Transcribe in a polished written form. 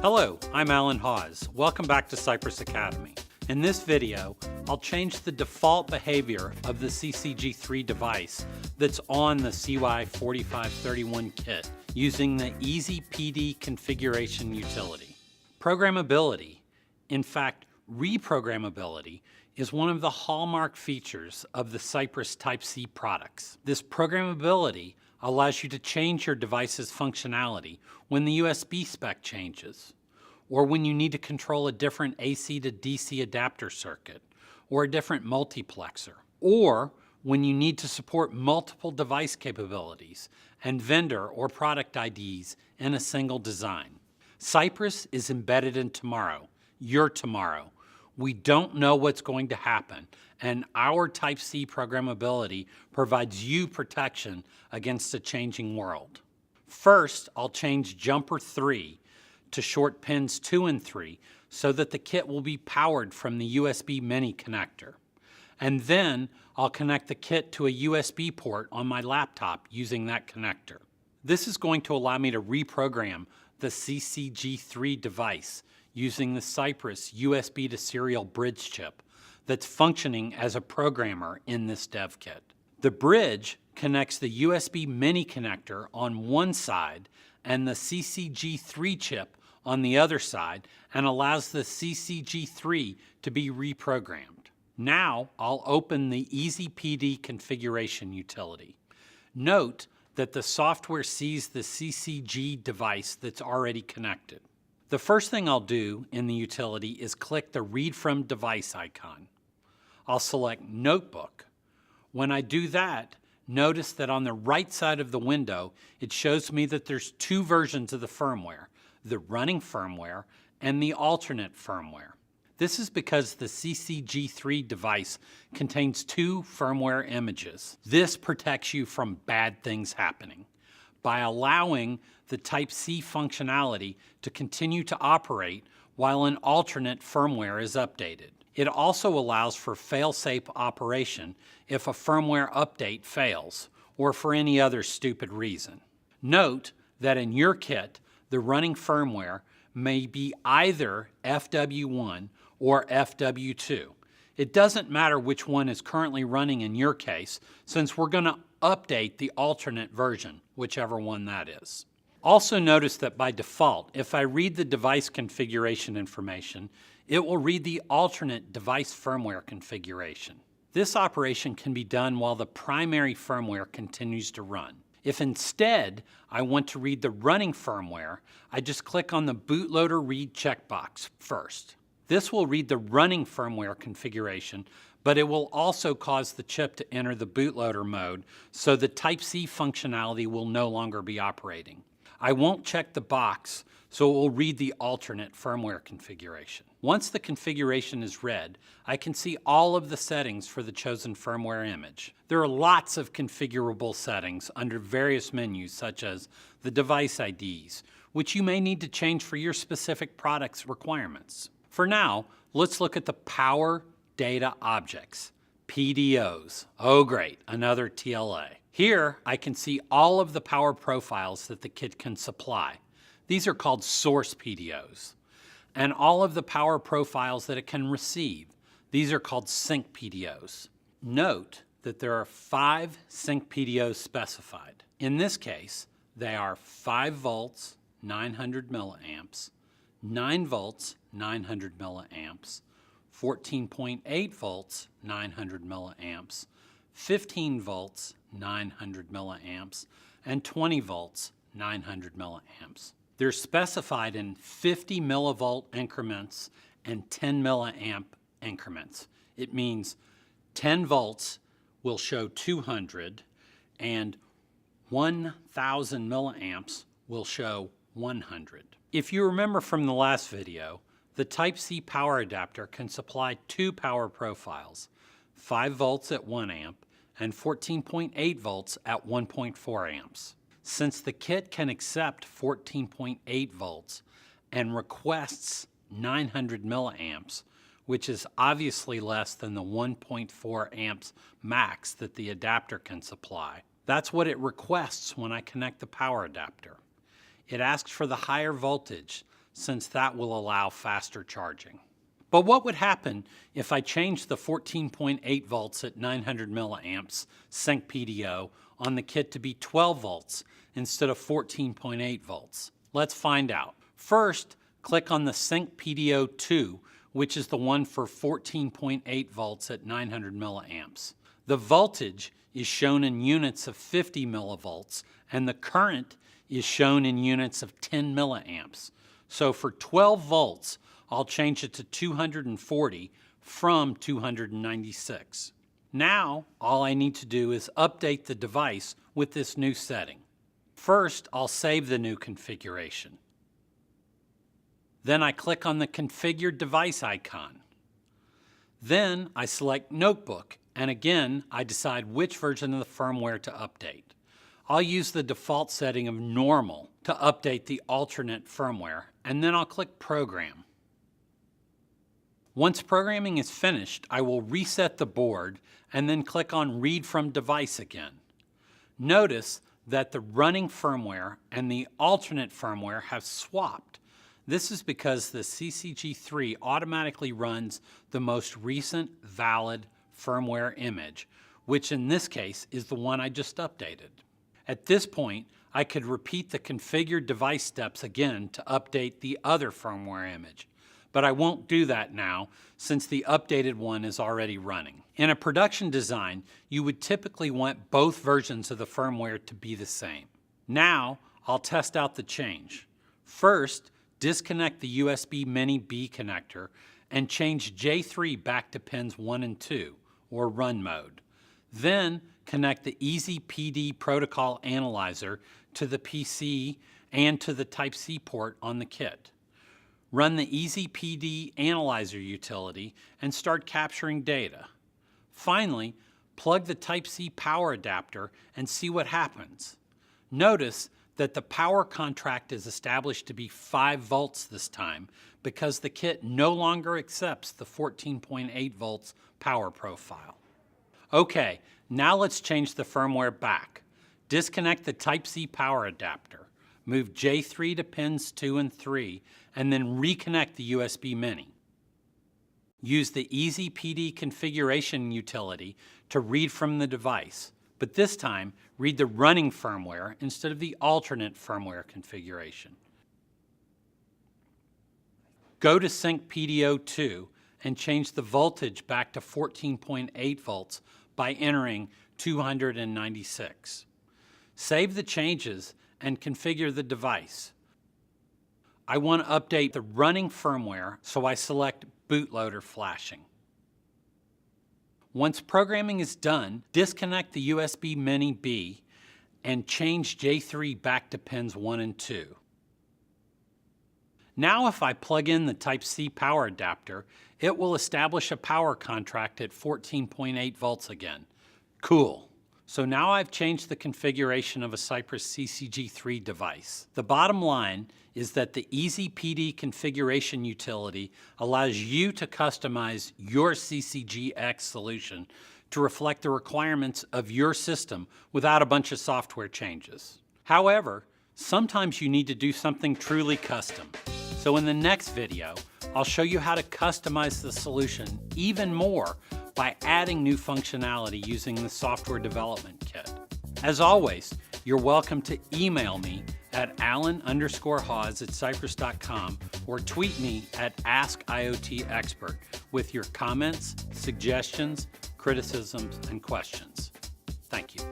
Hello, I'm Alan Hawes. Welcome back to Cypress Academy. In this video, I'll change the default behavior of the CCG3 device that's on the CY4531 kit using the EZPD configuration utility. Programmability, in fact, reprogrammability, is one of the hallmark features of the Cypress Type-C products. This programmability allows you to change your device's functionality when the USB spec changes, or when you need to control a different AC to DC adapter circuit, or a different multiplexer, or when you need to support multiple device capabilities and vendor or product IDs in a single design. Cypress is embedded in tomorrow, your tomorrow. We don't know what's going to happen, and our Type-C programmability provides you protection against a changing world. First, I'll change jumper 3 to short pins 2 and 3 so that the kit will be powered from the USB mini connector. And then I'll connect the kit to a USB port on my laptop using that connector. This is going to allow me to reprogram the CCG3 device using the Cypress USB to serial bridge chip that's functioning as a programmer in this dev kit. The bridge connects the USB mini connector on one side and the CCG3 chip on the other side and allows the CCG3 to be reprogrammed. Now I'll open the EZPD configuration utility. Note that the software sees the CCG device that's already connected. The first thing I'll do in the utility is click the Read From Device icon. I'll select Notebook. When I do that, notice that on the right side of the window, it shows me that there's two versions of the firmware, the running firmware and the alternate firmware. This is because the CCG3 device contains two firmware images. This protects you from bad things happening by allowing the Type-C functionality to continue to operate while an alternate firmware is updated. It also allows for fail-safe operation if a firmware update fails or for any other stupid reason. Note that in your kit, the running firmware may be either FW1 or FW2. It doesn't matter which one is currently running in your case, since we're going to update the alternate version, whichever one that is. Also notice that by default, if I read the device configuration information, it will read the alternate device firmware configuration. This operation can be done while the primary firmware continues to run. If instead I want to read the running firmware, I just click on the Bootloader Read checkbox first. This will read the running firmware configuration, but it will also cause the chip to enter the bootloader mode, so the Type-C functionality will no longer be operating. I won't check the box, so it will read the alternate firmware configuration. Once the configuration is read, I can see all of the settings for the chosen firmware image. There are lots of configurable settings under various menus, such as the device IDs, which you may need to change for your specific product's requirements. For now, let's look at the Power Data Objects, PDOs. Oh great, another TLA. Here I can see all of the power profiles that the kit can supply. These are called source PDOs. And all of the power profiles that it can receive. These are called sync PDOs. Note that there are 5 sync PDOs specified. In this case, they are 5 volts, 900 milliamps, 9 volts, 900 milliamps, 14.8 volts, 900 milliamps, 15 volts, 900 milliamps, and 20 volts, 900 milliamps. They're specified in 50 millivolt increments and 10 milliamp increments. It means 10 volts will show 200 and 1,000 milliamps will show 100. If you remember from the last video, the Type-C power adapter can supply 2 power profiles, 5 volts at 1 amp and 14.8 volts at 1.4 amps. Since the kit can accept 14.8 volts and requests 900 milliamps, which is obviously less than the 1.4 amps max that the adapter can supply, that's what it requests when I connect the power adapter. It asks for the higher voltage since that will allow faster charging. But what would happen if I changed the 14.8 volts at 900 milliamps sync PDO on the kit to be 12 volts instead of 14.8 volts? Let's find out. First, click on the sync PDO 2, which is the one for 14.8 volts at 900 milliamps. The voltage is shown in units of 50 millivolts, and the current is shown in units of 10 milliamps. So for 12 volts, I'll change it to 240 from 296. Now, all I need to do is update the device with this new setting. First, I'll save the new configuration. Then I click on the Configure Device icon. Then I select Notebook, and again, I decide which version of the firmware to update. I'll use the default setting of Normal to update the alternate firmware, and then I'll click Program. Once programming is finished, I will reset the board and then click on Read from Device again. Notice that the running firmware and the alternate firmware have swapped. This is because the CCG3 automatically runs the most recent valid firmware image, which in this case is the one I just updated. At this point, I could repeat the configured device steps again to update the other firmware image, but I won't do that now since the updated one is already running. In a production design, you would typically want both versions of the firmware to be the same. Now, I'll test out the change. First, disconnect the USB Mini B connector and change J3 back to pins 1 and 2, or run mode. Then, connect the EZPD protocol analyzer to the PC and to the Type-C port on the kit. Run the EZPD analyzer utility and start capturing data. Finally, plug the Type-C power adapter and see what happens. Notice that the power contract is established to be 5 volts this time because the kit no longer accepts the 14.8 volts power profile. Okay, now let's change the firmware back. Disconnect the Type-C power adapter. Move J3 to pins 2 and 3, and then reconnect the USB Mini. Use the EZPD configuration utility to read from the device, but this time read the running firmware instead of the alternate firmware configuration. Go to Sync PDO 2 and change the voltage back to 14.8 volts by entering 296. Save the changes and configure the device. I want to update the running firmware, so I select bootloader flashing. Once programming is done, disconnect the USB Mini B and change J3 back to pins 1 and 2. Now if I plug in the Type-C power adapter, it will establish a power contract at 14.8 volts again. Cool. So now I've changed the configuration of a Cypress CCG3 device. The bottom line is that the EZPD configuration utility allows you to customize your CCGX solution to reflect the requirements of your system without a bunch of software changes. However, sometimes you need to do something truly custom. So in the next video, I'll show you how to customize the solution even more by adding new functionality using the software development kit. As always, you're welcome to email me at alan_hawes@cypress.com or tweet me at AskIoTExpert with your comments, suggestions, criticisms, and questions. Thank you.